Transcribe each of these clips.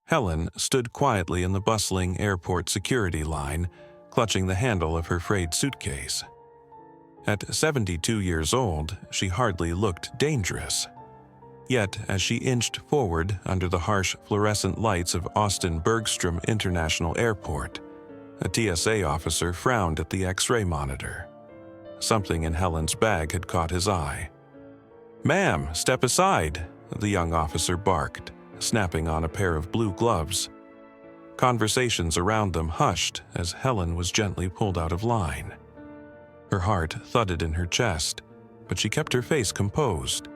Helen stood quietly in the bustling airport security line, clutching the handle of her frayed suitcase. At 72 years old, she hardly looked dangerous. Yet, as she inched forward under the harsh fluorescent lights of Austin Bergstrom International Airport, a TSA officer frowned at the X-ray monitor. Something in Helen's bag had caught his eye. "Ma'am, step aside," the young officer barked, snapping on a pair of blue gloves. Conversations around them hushed as Helen was gently pulled out of line. Her heart thudded in her chest, but she kept her face composed.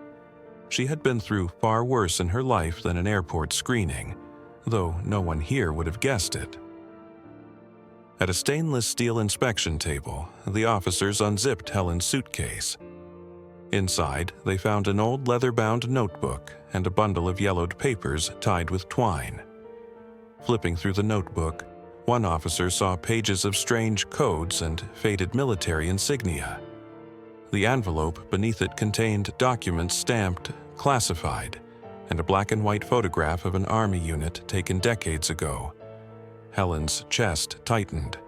She had been through far worse in her life than an airport screening, though no one here would have guessed it. At a stainless steel inspection table, the officers unzipped Helen's suitcase. Inside, they found an old leather-bound notebook and a bundle of yellowed papers tied with twine. Flipping through the notebook, one officer saw pages of strange codes and faded military insignia. The envelope beneath it contained documents stamped "classified" and a black-and-white photograph of an army unit taken decades ago. Helen's chest tightened.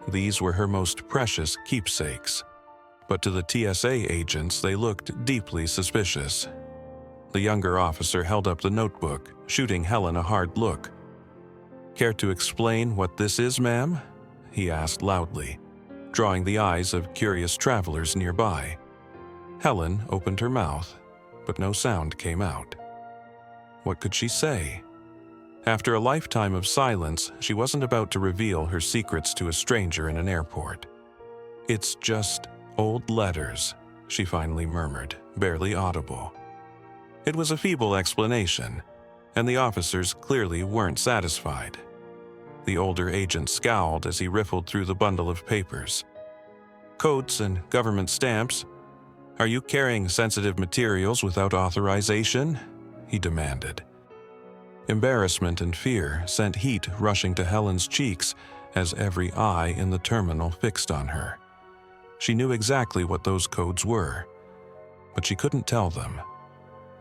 These were her most precious keepsakes, but to the TSA agents they looked deeply suspicious. The younger officer held up the notebook, shooting Helen a hard look. "Care to explain what this is, ma'am?" he asked loudly, drawing the eyes of curious travelers nearby. Helen opened her mouth, but no sound came out. What could she say? After a lifetime of silence, she wasn't about to reveal her secrets to a stranger in an airport. "It's just old letters," she finally murmured, barely audible. It was a feeble explanation, and the officers clearly weren't satisfied. The older agent scowled as he riffled through the bundle of papers. "Codes and government stamps. Are you carrying sensitive materials without authorization?" he demanded. Embarrassment and fear sent heat rushing to Helen's cheeks as every eye in the terminal fixed on her. She knew exactly what those codes were, but she couldn't tell them.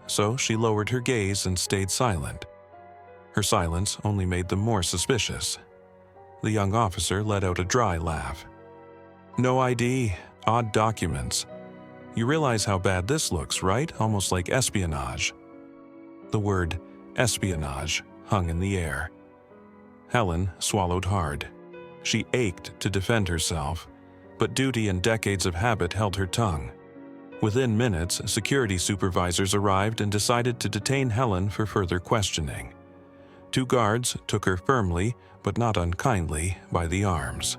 So she lowered her gaze and stayed silent. Her silence only made them more suspicious. The young officer let out a dry laugh. "No ID, odd documents. You realize how bad this looks, right? Almost like espionage." The word espionage hung in the air. Helen swallowed hard. She ached to defend herself, but duty and decades of habit held her tongue. Within minutes, security supervisors arrived and decided to detain Helen for further questioning. 2 guards took her firmly, but not unkindly, by the arms.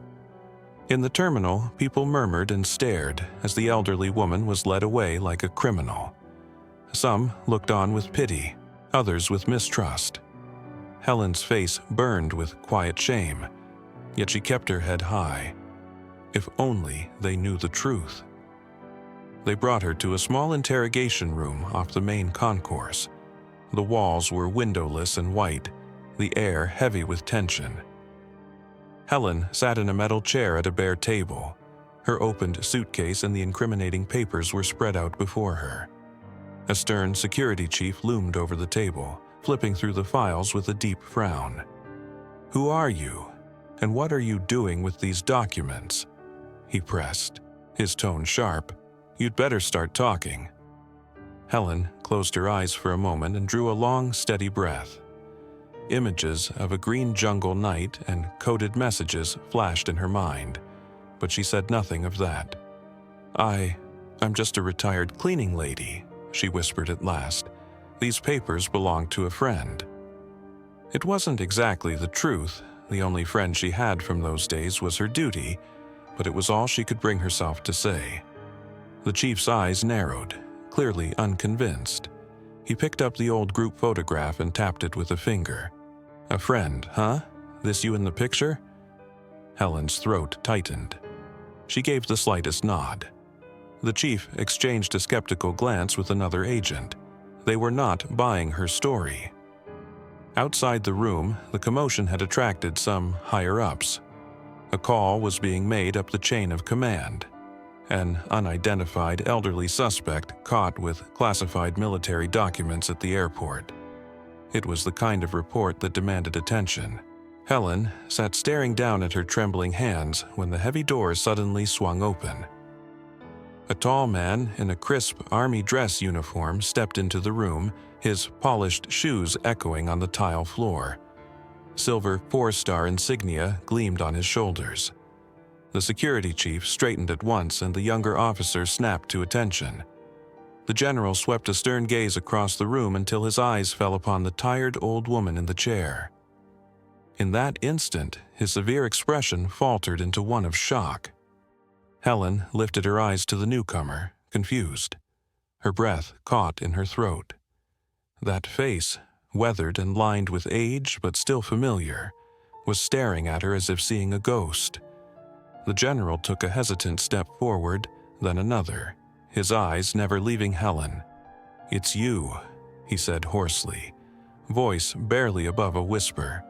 In the terminal, people murmured and stared as the elderly woman was led away like a criminal. Some looked on with pity, others with mistrust. Helen's face burned with quiet shame, yet she kept her head high. If only they knew the truth. They brought her to a small interrogation room off the main concourse. The walls were windowless and white, the air heavy with tension. Helen sat in a metal chair at a bare table. Her opened suitcase and the incriminating papers were spread out before her. A stern security chief loomed over the table, flipping through the files with a deep frown. "Who are you? And what are you doing with these documents?" he pressed, his tone sharp. "You'd better start talking." Helen closed her eyes for a moment and drew a long, steady breath. Images of a green jungle night and coded messages flashed in her mind, but she said nothing of that. I'm just a retired cleaning lady," she whispered at last. "These papers belong to a friend." It wasn't exactly the truth. The only friend she had from those days was her duty, but it was all she could bring herself to say. The chief's eyes narrowed, clearly unconvinced. He picked up the old group photograph and tapped it with a finger. "A friend, huh? This you in the picture?" Helen's throat tightened. She gave the slightest nod. The chief exchanged a skeptical glance with another agent. They were not buying her story. Outside the room, the commotion had attracted some higher-ups. A call was being made up the chain of command. An unidentified elderly suspect caught with classified military documents at the airport. It was the kind of report that demanded attention. Helen sat staring down at her trembling hands when the heavy door suddenly swung open. A tall man in a crisp army dress uniform stepped into the room, his polished shoes echoing on the tile floor. Silver 4-star insignia gleamed on his shoulders. The security chief straightened at once, and the younger officer snapped to attention. The general swept a stern gaze across the room until his eyes fell upon the tired old woman in the chair. In that instant, his severe expression faltered into one of shock. Helen lifted her eyes to the newcomer, confused. Her breath caught in her throat. That face, weathered and lined with age but still familiar, was staring at her as if seeing a ghost. The general took a hesitant step forward, then another, his eyes never leaving Helen. "It's you," he said hoarsely, voice barely above a whisper.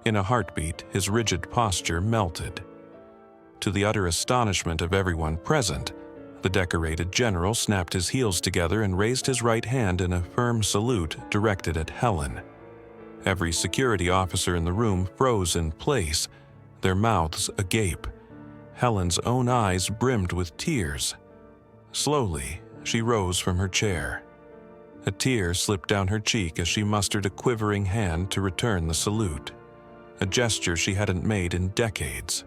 In a heartbeat, his rigid posture melted. To the utter astonishment of everyone present, the decorated general snapped his heels together and raised his right hand in a firm salute directed at Helen. Every security officer in the room froze in place, their mouths agape. Helen's own eyes brimmed with tears. Slowly, she rose from her chair. A tear slipped down her cheek as she mustered a quivering hand to return the salute, a gesture she hadn't made in decades.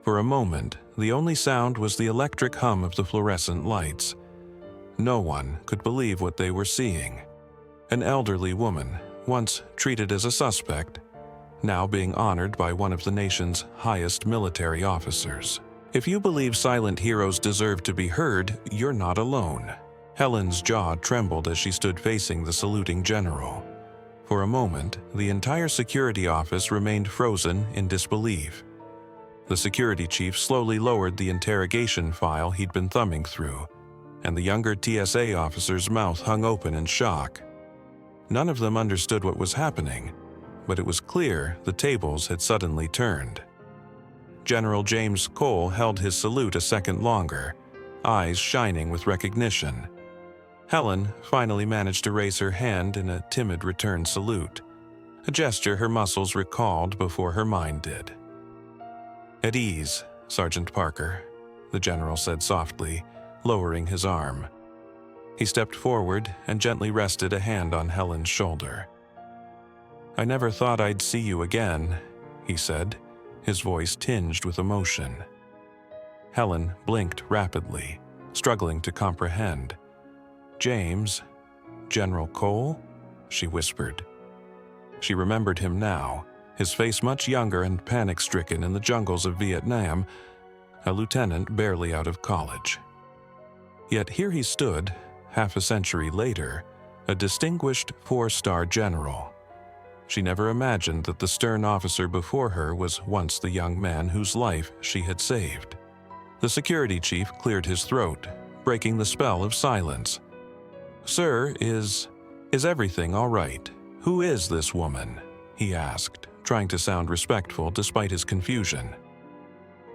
For a moment, the only sound was the electric hum of the fluorescent lights. No one could believe what they were seeing. An elderly woman, once treated as a suspect, now being honored by one of the nation's highest military officers. If you believe silent heroes deserve to be heard, you're not alone. Helen's jaw trembled as she stood facing the saluting general. For a moment, the entire security office remained frozen in disbelief. The security chief slowly lowered the interrogation file he'd been thumbing through, and the younger TSA officer's mouth hung open in shock. None of them understood what was happening, but it was clear the tables had suddenly turned. General James Cole held his salute a second longer, eyes shining with recognition. Helen finally managed to raise her hand in a timid return salute, a gesture her muscles recalled before her mind did. "At ease, Sergeant Parker," the general said softly, lowering his arm. He stepped forward and gently rested a hand on Helen's shoulder. "I never thought I'd see you again," he said, his voice tinged with emotion. Helen blinked rapidly, struggling to comprehend. "James? General Cole?" she whispered. She remembered him now, his face much younger and panic-stricken in the jungles of Vietnam, a lieutenant barely out of college. Yet here he stood, half a century later, a distinguished 4-star general. She never imagined that the stern officer before her was once the young man whose life she had saved. The security chief cleared his throat, breaking the spell of silence. "Sir, is everything all right? Who is this woman?" he asked, trying to sound respectful despite his confusion.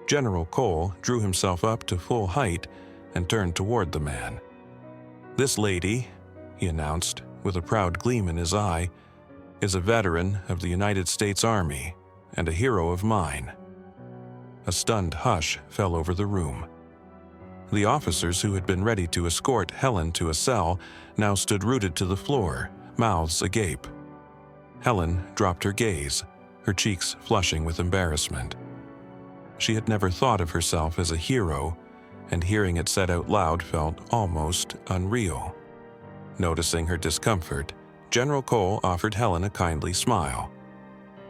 General Cole drew himself up to full height and turned toward the man. "This lady," he announced, with a proud gleam in his eye, "is a veteran of the United States Army and a hero of mine." A stunned hush fell over the room. The officers who had been ready to escort Helen to a cell now stood rooted to the floor, mouths agape. Helen dropped her gaze, her cheeks flushing with embarrassment. She had never thought of herself as a hero, and hearing it said out loud felt almost unreal. Noticing her discomfort, General Cole offered Helen a kindly smile.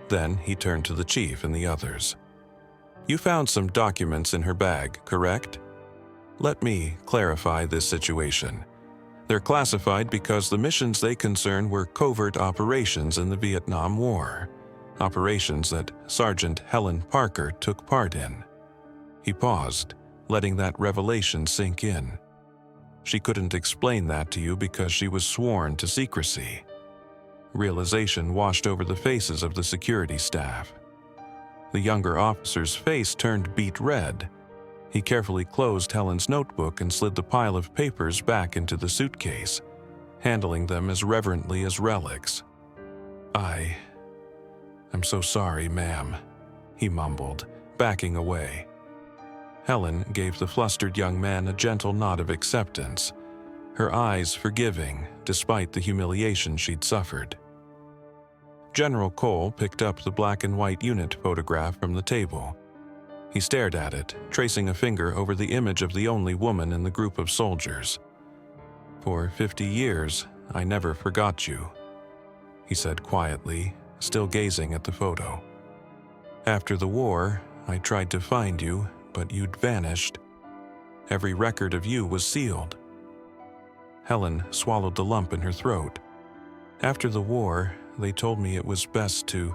Then he turned to the chief and the others. "You found some documents in her bag, correct? Let me clarify this situation. They're classified because the missions they concern were covert operations in the Vietnam War, operations that Sergeant Helen Parker took part in." He paused, letting that revelation sink in. "She couldn't explain that to you because she was sworn to secrecy." Realization washed over the faces of the security staff. The younger officer's face turned beet red. He carefully closed Helen's notebook and slid the pile of papers back into the suitcase, handling them as reverently as relics. I'm so sorry, ma'am," he mumbled, backing away. Helen gave the flustered young man a gentle nod of acceptance, her eyes forgiving despite the humiliation she'd suffered. General Cole picked up the black and white unit photograph from the table. He stared at it, tracing a finger over the image of the only woman in the group of soldiers. "For 50 years, I never forgot you," he said quietly, still gazing at the photo. "After the war, I tried to find you, but you'd vanished. Every record of you was sealed." Helen swallowed the lump in her throat. "After the war, they told me it was best to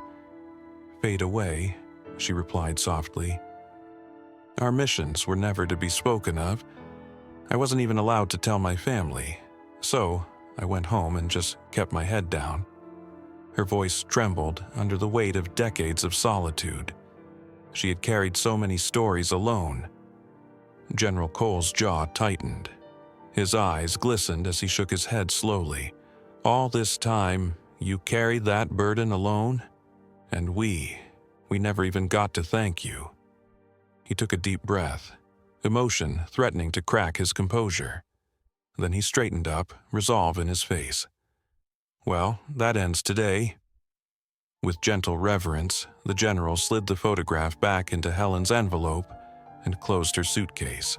fade away," she replied softly. "Our missions were never to be spoken of. I wasn't even allowed to tell my family, so I went home and just kept my head down." Her voice trembled under the weight of decades of solitude. She had carried so many stories alone. General Cole's jaw tightened. His eyes glistened as he shook his head slowly. "All this time, you carried that burden alone? And we never even got to thank you." He took a deep breath, emotion threatening to crack his composure. Then he straightened up, resolve in his face. "Well, that ends today." With gentle reverence, the general slid the photograph back into Helen's envelope and closed her suitcase.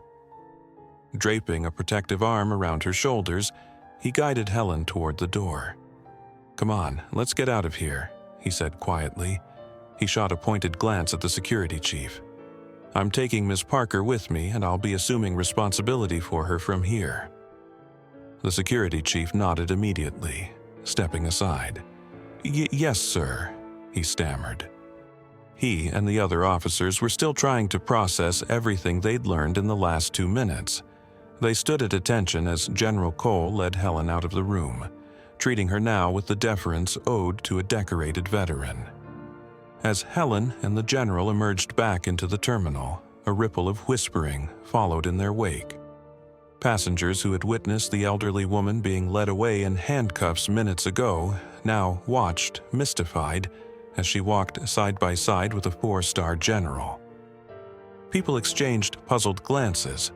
Draping a protective arm around her shoulders, he guided Helen toward the door. "Come on, let's get out of here," he said quietly. He shot a pointed glance at the security chief. "I'm taking Miss Parker with me, and I'll be assuming responsibility for her from here." The security chief nodded immediately, stepping aside. Yes, sir," he stammered. He and the other officers were still trying to process everything they'd learned in the last 2 minutes. They stood at attention as General Cole led Helen out of the room, treating her now with the deference owed to a decorated veteran. As Helen and the general emerged back into the terminal, a ripple of whispering followed in their wake. Passengers who had witnessed the elderly woman being led away in handcuffs minutes ago now watched, mystified, as she walked side by side with a 4-star general. People exchanged puzzled glances.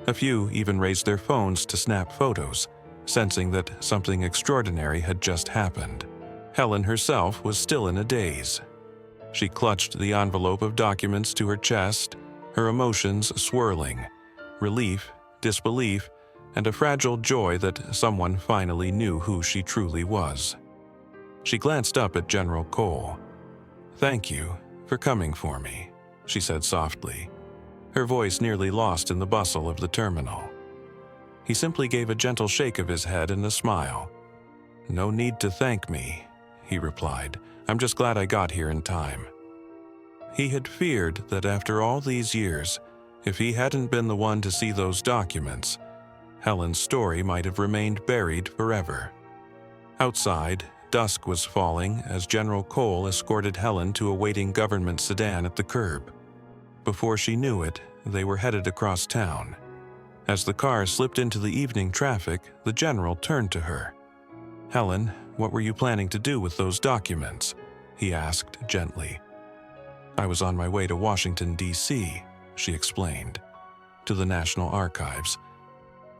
A few even raised their phones to snap photos, sensing that something extraordinary had just happened. Helen herself was still in a daze. She clutched the envelope of documents to her chest, her emotions swirling, relief, disbelief, and a fragile joy that someone finally knew who she truly was. She glanced up at General Cole. "Thank you for coming for me," she said softly, her voice nearly lost in the bustle of the terminal. He simply gave a gentle shake of his head and a smile. "No need to thank me," he replied. "I'm just glad I got here in time." He had feared that after all these years, if he hadn't been the one to see those documents, Helen's story might have remained buried forever. Outside, dusk was falling as General Cole escorted Helen to a waiting government sedan at the curb. Before she knew it, they were headed across town. As the car slipped into the evening traffic, the general turned to her. "Helen, what were you planning to do with those documents?" he asked gently. "I was on my way to Washington, D.C., she explained, "to the National Archives.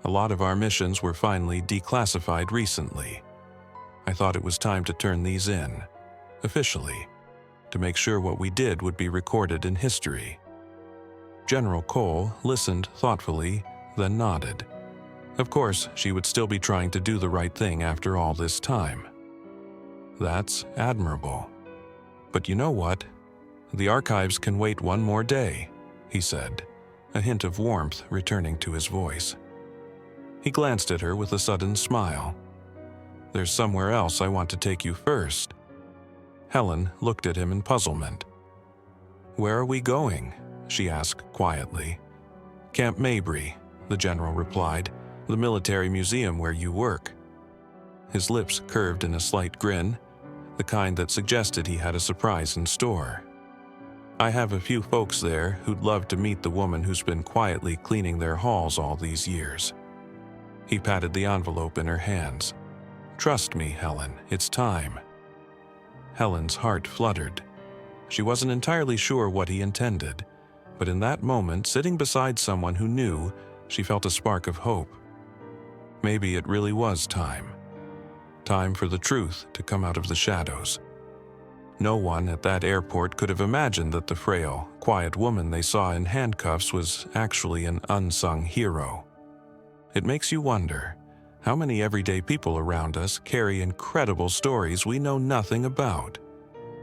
A lot of our missions were finally declassified recently. I thought it was time to turn these in, officially, to make sure what we did would be recorded in history." General Cole listened thoughtfully, then nodded. Of course, she would still be trying to do the right thing after all this time. "That's admirable. But you know what? The archives can wait one more day," he said, a hint of warmth returning to his voice. He glanced at her with a sudden smile. "There's somewhere else I want to take you first." Helen looked at him in puzzlement. "Where are we going?" she asked quietly. "Camp Mabry," the general replied, "the military museum where you work." His lips curved in a slight grin, the kind that suggested he had a surprise in store. "I have a few folks there who'd love to meet the woman who's been quietly cleaning their halls all these years." He patted the envelope in her hands. "Trust me, Helen, it's time." Helen's heart fluttered. She wasn't entirely sure what he intended, but in that moment, sitting beside someone who knew, she felt a spark of hope. Maybe it really was time. Time for the truth to come out of the shadows. No one at that airport could have imagined that the frail, quiet woman they saw in handcuffs was actually an unsung hero. It makes you wonder, how many everyday people around us carry incredible stories we know nothing about?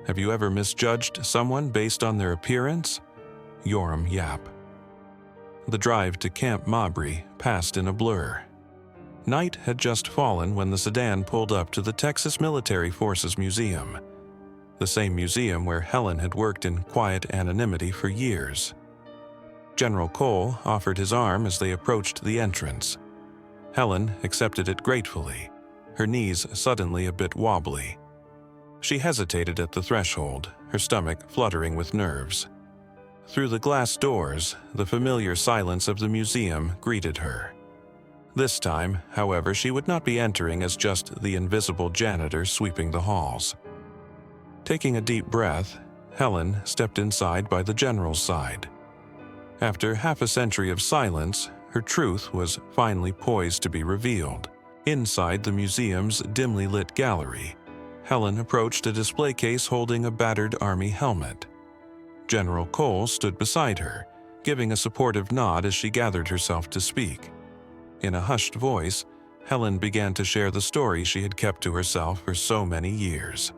Have you ever misjudged someone based on their appearance? Yoram Yap. The drive to Camp Mabry passed in a blur. Night had just fallen when the sedan pulled up to the Texas Military Forces Museum, the same museum where Helen had worked in quiet anonymity for years. General Cole offered his arm as they approached the entrance. Helen accepted it gratefully, her knees suddenly a bit wobbly. She hesitated at the threshold, her stomach fluttering with nerves. Through the glass doors, the familiar silence of the museum greeted her. This time, however, she would not be entering as just the invisible janitor sweeping the halls. Taking a deep breath, Helen stepped inside by the general's side. After half a century of silence, her truth was finally poised to be revealed. Inside the museum's dimly lit gallery, Helen approached a display case holding a battered army helmet. General Cole stood beside her, giving a supportive nod as she gathered herself to speak. In a hushed voice, Helen began to share the story she had kept to herself for so many years.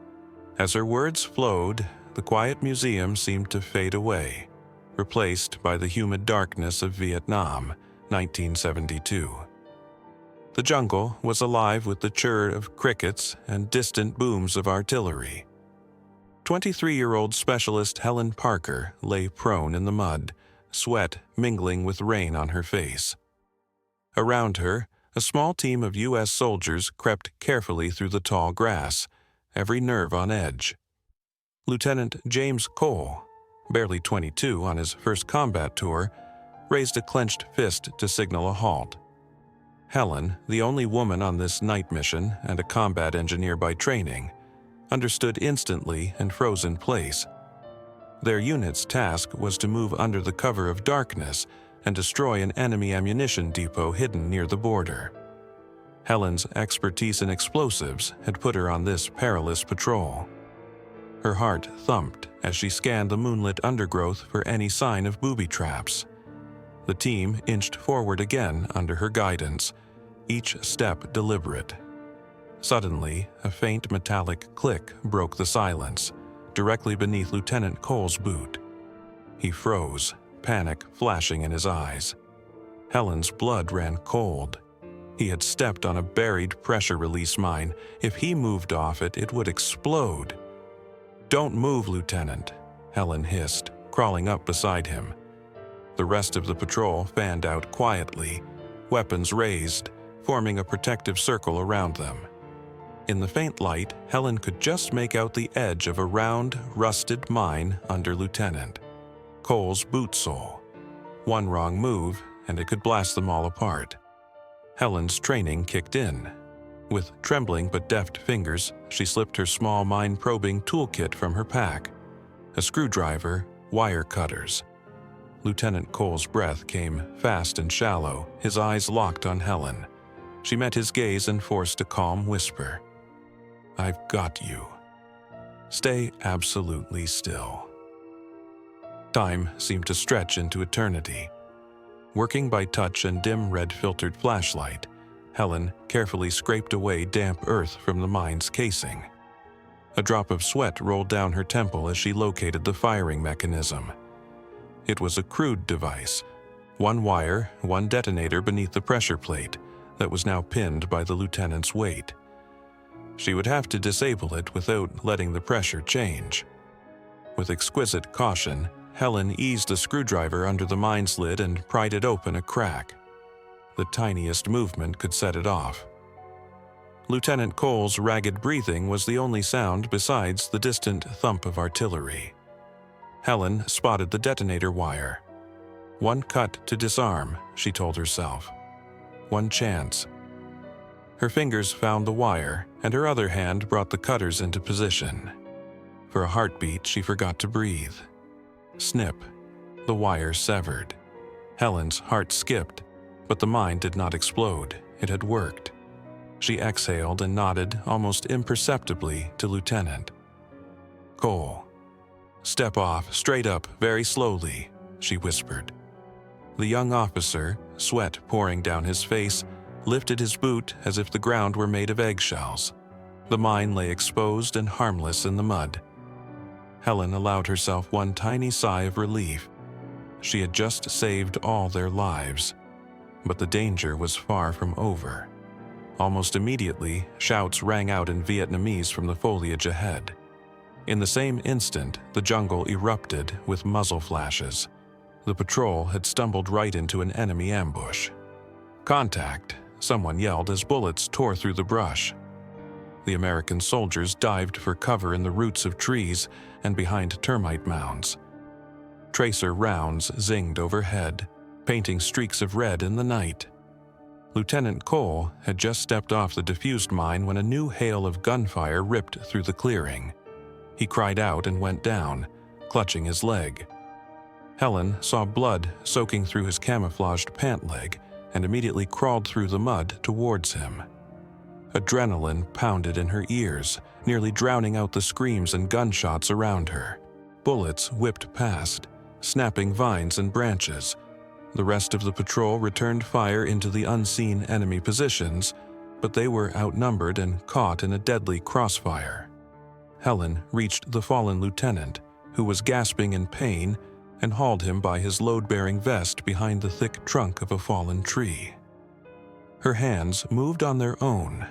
As her words flowed, the quiet museum seemed to fade away, replaced by the humid darkness of Vietnam, 1972. The jungle was alive with the chirr of crickets and distant booms of artillery. 23-year-old specialist Helen Parker lay prone in the mud, sweat mingling with rain on her face. Around her, a small team of U.S. soldiers crept carefully through the tall grass, every nerve on edge. Lieutenant James Cole, barely 22 on his first combat tour, raised a clenched fist to signal a halt. Helen, the only woman on this night mission and a combat engineer by training, understood instantly and froze in place. Their unit's task was to move under the cover of darkness and destroy an enemy ammunition depot hidden near the border. Helen's expertise in explosives had put her on this perilous patrol. Her heart thumped as she scanned the moonlit undergrowth for any sign of booby traps. The team inched forward again under her guidance, each step deliberate. Suddenly, a faint metallic click broke the silence, directly beneath Lieutenant Cole's boot. He froze, panic flashing in his eyes. Helen's blood ran cold. He had stepped on a buried pressure release mine. If he moved off it, it would explode. "Don't move, Lieutenant," Helen hissed, crawling up beside him. The rest of the patrol fanned out quietly, weapons raised, forming a protective circle around them. In the faint light, Helen could just make out the edge of a round, rusted mine under Lieutenant Cole's boot sole. One wrong move, and it could blast them all apart. Helen's training kicked in. With trembling but deft fingers, she slipped her small mine-probing toolkit from her pack. A screwdriver, wire cutters. Lieutenant Cole's breath came fast and shallow, his eyes locked on Helen. She met his gaze and forced a calm whisper. "I've got you. Stay absolutely still." Time seemed to stretch into eternity. Working by touch and dim red-filtered flashlight, Helen carefully scraped away damp earth from the mine's casing. A drop of sweat rolled down her temple as she located the firing mechanism. It was a crude device, one wire, one detonator beneath the pressure plate that was now pinned by the lieutenant's weight. She would have to disable it without letting the pressure change. With exquisite caution, Helen eased a screwdriver under the mine's lid and pried it open a crack. The tiniest movement could set it off. Lieutenant Cole's ragged breathing was the only sound besides the distant thump of artillery. Helen spotted the detonator wire. One cut to disarm, she told herself. One chance. Her fingers found the wire, and her other hand brought the cutters into position. For a heartbeat, she forgot to breathe. Snip. The wire severed. Helen's heart skipped, but the mine did not explode. It had worked. She exhaled and nodded almost imperceptibly to Lieutenant. "Cole. Step off, straight up, very slowly," she whispered. The young officer, sweat pouring down his face, lifted his boot as if the ground were made of eggshells. The mine lay exposed and harmless in the mud. Helen allowed herself one tiny sigh of relief. She had just saved all their lives. But the danger was far from over. Almost immediately, shouts rang out in Vietnamese from the foliage ahead. In the same instant, the jungle erupted with muzzle flashes. The patrol had stumbled right into an enemy ambush. "Contact!" someone yelled as bullets tore through the brush. The American soldiers dived for cover in the roots of trees and behind termite mounds. Tracer rounds zinged overhead, painting streaks of red in the night. Lieutenant Cole had just stepped off the diffused mine when a new hail of gunfire ripped through the clearing. He cried out and went down, clutching his leg. Helen saw blood soaking through his camouflaged pant leg and immediately crawled through the mud towards him. Adrenaline pounded in her ears, nearly drowning out the screams and gunshots around her. Bullets whipped past, snapping vines and branches. The rest of the patrol returned fire into the unseen enemy positions, but they were outnumbered and caught in a deadly crossfire. Helen reached the fallen lieutenant, who was gasping in pain, and hauled him by his load-bearing vest behind the thick trunk of a fallen tree. Her hands moved on their own,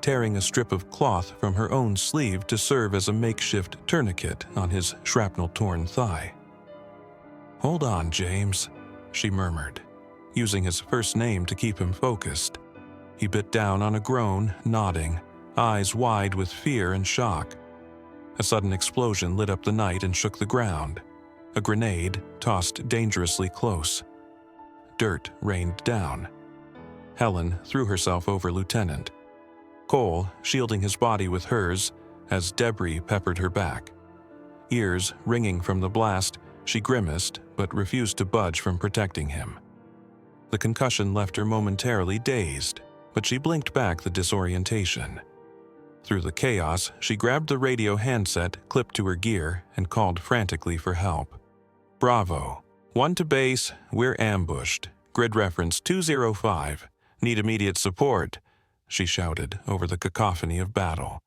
tearing a strip of cloth from her own sleeve to serve as a makeshift tourniquet on his shrapnel-torn thigh. "Hold on, James," she murmured, using his first name to keep him focused. He bit down on a groan, nodding, eyes wide with fear and shock. A sudden explosion lit up the night and shook the ground. A grenade tossed dangerously close. Dirt rained down. Helen threw herself over Lieutenant. Cole shielding his body with hers as debris peppered her back. Ears ringing from the blast, she grimaced but refused to budge from protecting him. The concussion left her momentarily dazed, but she blinked back the disorientation. Through the chaos, she grabbed the radio handset clipped to her gear and called frantically for help. "Bravo. 1 to base, we're ambushed. Grid reference 205. Need immediate support," she shouted over the cacophony of battle.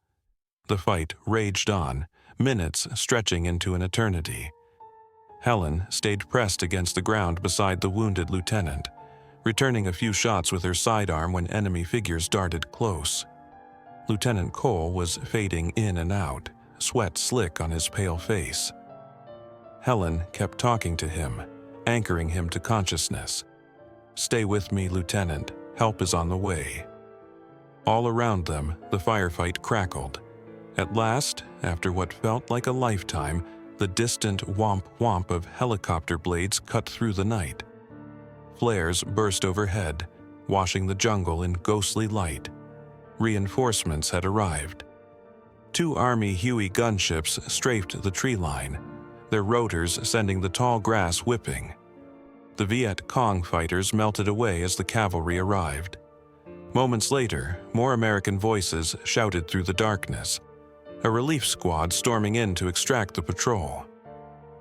The fight raged on, minutes stretching into an eternity. Helen stayed pressed against the ground beside the wounded lieutenant, returning a few shots with her sidearm when enemy figures darted close. Lieutenant Cole was fading in and out, sweat slick on his pale face. Helen kept talking to him, anchoring him to consciousness. "Stay with me, Lieutenant. Help is on the way." All around them, the firefight crackled. At last, after what felt like a lifetime, the distant whomp-whomp of helicopter blades cut through the night. Flares burst overhead, washing the jungle in ghostly light. Reinforcements had arrived. 2 Army Huey gunships strafed the tree line, their rotors sending the tall grass whipping. The Viet Cong fighters melted away as the cavalry arrived. Moments later, more American voices shouted through the darkness, a relief squad storming in to extract the patrol.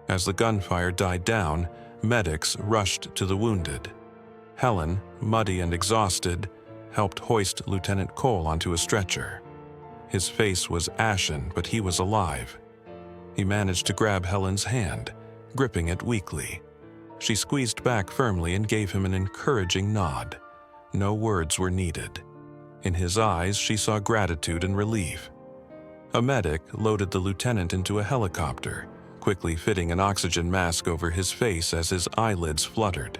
As the gunfire died down, medics rushed to the wounded. Helen, muddy and exhausted, helped hoist Lieutenant Cole onto a stretcher. His face was ashen, but he was alive. He managed to grab Helen's hand, gripping it weakly. She squeezed back firmly and gave him an encouraging nod. No words were needed. In his eyes, she saw gratitude and relief. A medic loaded the lieutenant into a helicopter, quickly fitting an oxygen mask over his face as his eyelids fluttered.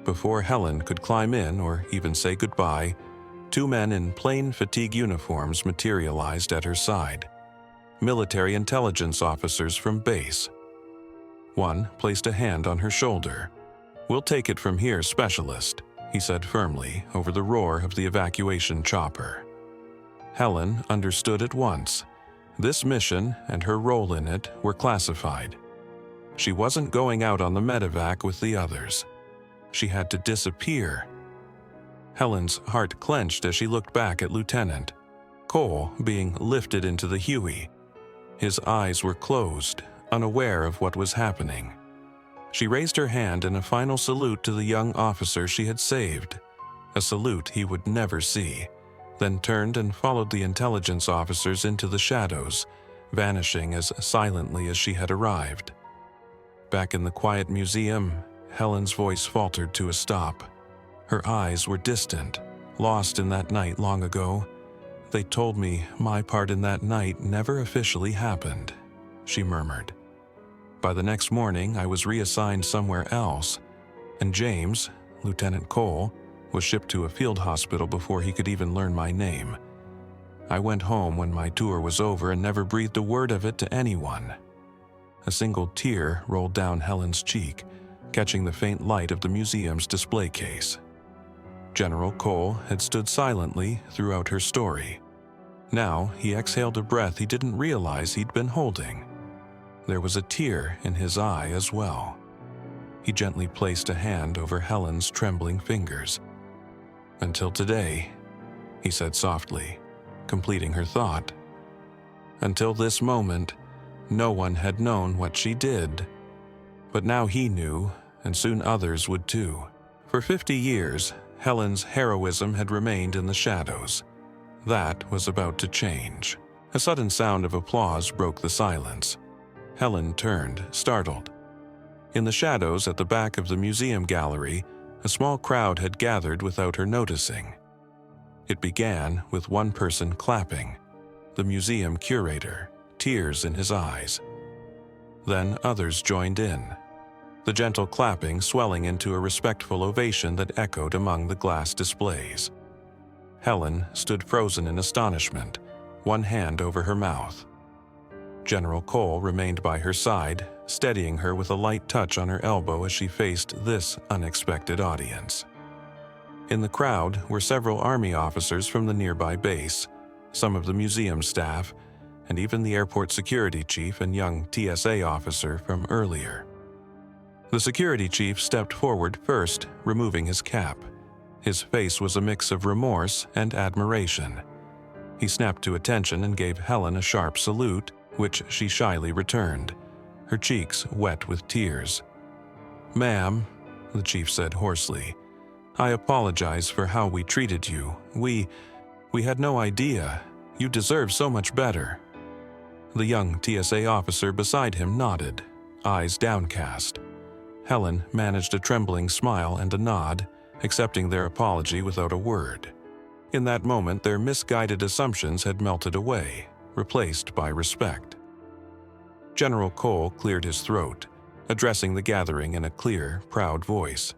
Before Helen could climb in or even say goodbye, 2 men in plain fatigue uniforms materialized at her side. Military intelligence officers from base. One placed a hand on her shoulder. "We'll take it from here, Specialist," he said firmly over the roar of the evacuation chopper. Helen understood at once. This mission and her role in it were classified. She wasn't going out on the medevac with the others. She had to disappear. Helen's heart clenched as she looked back at Lieutenant Cole being lifted into the Huey. His eyes were closed, unaware of what was happening. She raised her hand in a final salute to the young officer she had saved, a salute he would never see, then turned and followed the intelligence officers into the shadows, vanishing as silently as she had arrived. Back in the quiet museum, Helen's voice faltered to a stop. Her eyes were distant, lost in that night long ago. They told me my part in that night never officially happened, she murmured. By the next morning, I was reassigned somewhere else, and James, Lieutenant Cole, was shipped to a field hospital before he could even learn my name. I went home when my tour was over and never breathed a word of it to anyone. A single tear rolled down Helen's cheek, catching the faint light of the museum's display case. General Cole had stood silently throughout her story. Now he exhaled a breath he didn't realize he'd been holding. There was a tear in his eye as well. He gently placed a hand over Helen's trembling fingers. "Until today," he said softly, completing her thought. "Until this moment, no one had known what she did. But now he knew, and soon others would too. For 50 years, Helen's heroism had remained in the shadows. That was about to change." A sudden sound of applause broke the silence. Helen turned, startled. In the shadows at the back of the museum gallery, a small crowd had gathered without her noticing. It began with one person clapping, the museum curator, tears in his eyes. Then others joined in, the gentle clapping swelling into a respectful ovation that echoed among the glass displays. Helen stood frozen in astonishment, one hand over her mouth. General Cole remained by her side, steadying her with a light touch on her elbow as she faced this unexpected audience. In the crowd were several Army officers from the nearby base, some of the museum staff, and even the airport security chief and young TSA officer from earlier. The security chief stepped forward first, removing his cap. His face was a mix of remorse and admiration. He snapped to attention and gave Helen a sharp salute, which she shyly returned, her cheeks wet with tears. "Ma'am," the chief said hoarsely, "I apologize for how we treated you. We had no idea. You deserve so much better." The young TSA officer beside him nodded, eyes downcast. Helen managed a trembling smile and a nod, accepting their apology without a word. In that moment, their misguided assumptions had melted away, replaced by respect. General Cole cleared his throat, addressing the gathering in a clear, proud voice.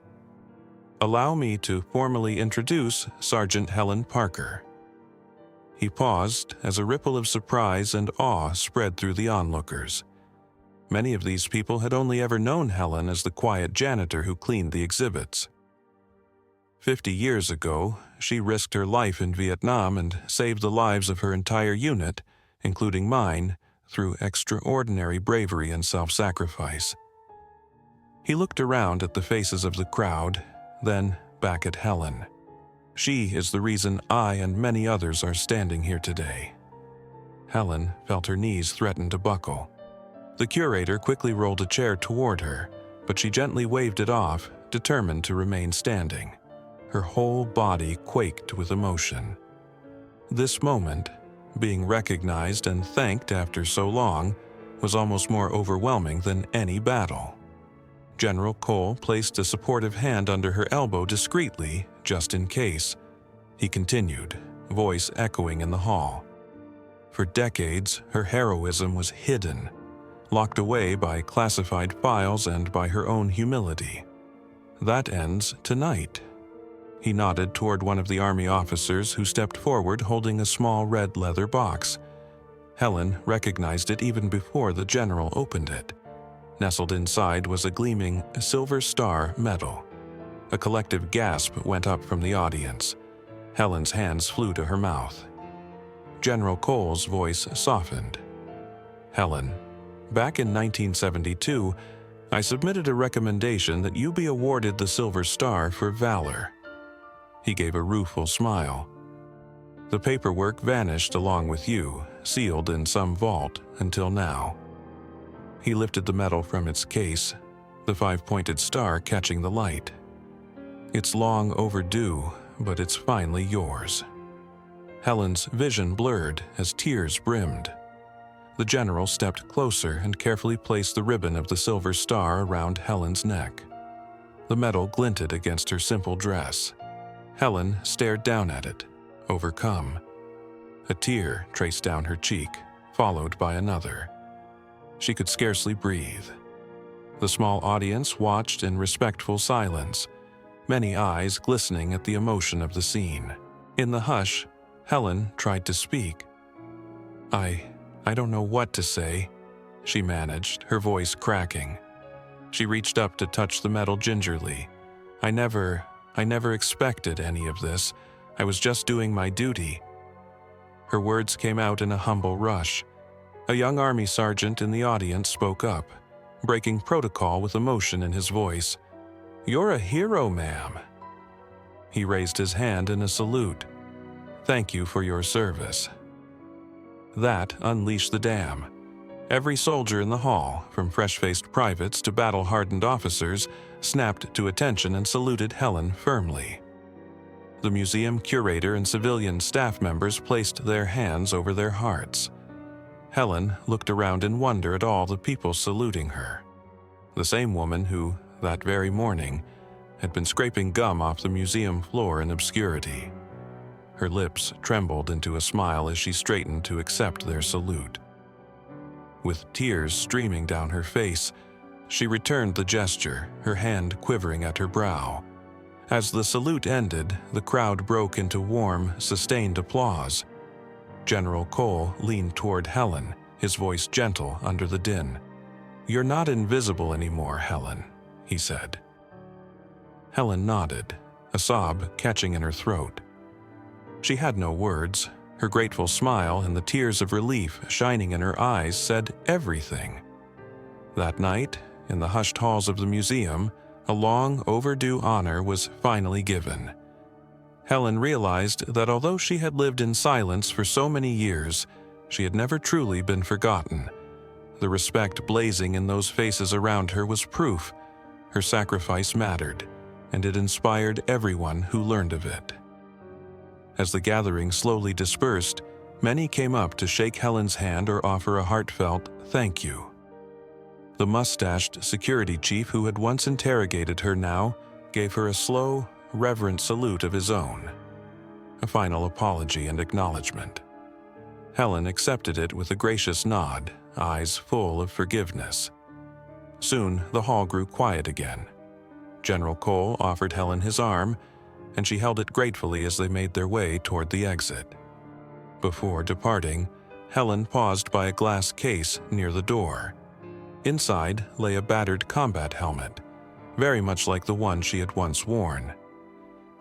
"Allow me to formally introduce Sergeant Helen Parker." He paused as a ripple of surprise and awe spread through the onlookers. Many of these people had only ever known Helen as the quiet janitor who cleaned the exhibits. 50 years ago, she risked her life in Vietnam and saved the lives of her entire unit, including mine, through extraordinary bravery and self-sacrifice. He looked around at the faces of the crowd, then back at Helen. "She is the reason I and many others are standing here today." Helen felt her knees threaten to buckle. The curator quickly rolled a chair toward her, but she gently waved it off, determined to remain standing. Her whole body quaked with emotion. This moment, being recognized and thanked after so long, was almost more overwhelming than any battle. General Cole placed a supportive hand under her elbow discreetly, just in case. He continued, voice echoing in the hall. For decades, her heroism was hidden, locked away by classified files and by her own humility. That ends tonight. He nodded toward one of the Army officers who stepped forward holding a small red leather box. Helen recognized it even before the general opened it. Nestled inside was a gleaming silver star medal. A collective gasp went up from the audience. Helen's hands flew to her mouth. General Cole's voice softened, Helen, back in 1972, I submitted a recommendation that you be awarded the Silver Star for valor. He gave a rueful smile. The paperwork vanished along with you, sealed in some vault until now. He lifted the medal from its case, the five-pointed star catching the light. It's long overdue, but it's finally yours. Helen's vision blurred as tears brimmed. The general stepped closer and carefully placed the ribbon of the Silver Star around Helen's neck. The medal glinted against her simple dress. Helen stared down at it, overcome. A tear traced down her cheek, followed by another. She could scarcely breathe. The small audience watched in respectful silence, many eyes glistening at the emotion of the scene. In the hush, Helen tried to speak. I don't know what to say, she managed, her voice cracking. She reached up to touch the medal gingerly. I never expected any of this. I was just doing my duty. Her words came out in a humble rush. A young army sergeant in the audience spoke up, breaking protocol with emotion in his voice. "You're a hero, ma'am." He raised his hand in a salute. "Thank you for your service." That unleashed the dam. Every soldier in the hall, from fresh-faced privates to battle-hardened officers, snapped to attention and saluted Helen firmly. The museum curator and civilian staff members placed their hands over their hearts. Helen looked around in wonder at all the people saluting her. The same woman who, that very morning, had been scraping gum off the museum floor in obscurity. Her lips trembled into a smile as she straightened to accept their salute. With tears streaming down her face, she returned the gesture, her hand quivering at her brow. As the salute ended, the crowd broke into warm, sustained applause. General Cole leaned toward Helen, his voice gentle under the din. "You're not invisible anymore, Helen," he said. Helen nodded, a sob catching in her throat. She had no words. Her grateful smile and the tears of relief shining in her eyes said everything. That night, in the hushed halls of the museum, a long overdue honor was finally given. Helen realized that although she had lived in silence for so many years, she had never truly been forgotten. The respect blazing in those faces around her was proof her sacrifice mattered, and it inspired everyone who learned of it. As the gathering slowly dispersed, many came up to shake Helen's hand or offer a heartfelt thank you. The mustached security chief who had once interrogated her now gave her a slow, reverent salute of his own, a final apology and acknowledgement. Helen accepted it with a gracious nod, eyes full of forgiveness. Soon the hall grew quiet again. General Cole offered Helen his arm, and she held it gratefully as they made their way toward the exit. Before departing, Helen paused by a glass case near the door. Inside lay a battered combat helmet, very much like the one she had once worn.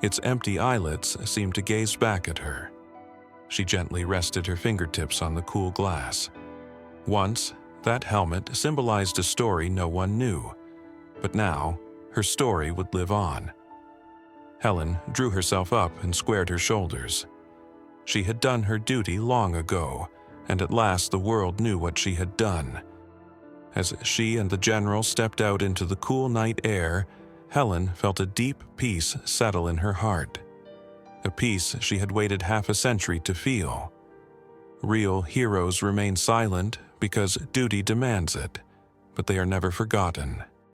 Its empty eyelets seemed to gaze back at her. She gently rested her fingertips on the cool glass. Once, that helmet symbolized a story no one knew, but now her story would live on. Helen drew herself up and squared her shoulders. She had done her duty long ago, and at last the world knew what she had done. As she and the general stepped out into the cool night air, Helen felt a deep peace settle in her heart. A peace she had waited half a century to feel. Real heroes remain silent because duty demands it, but they are never forgotten.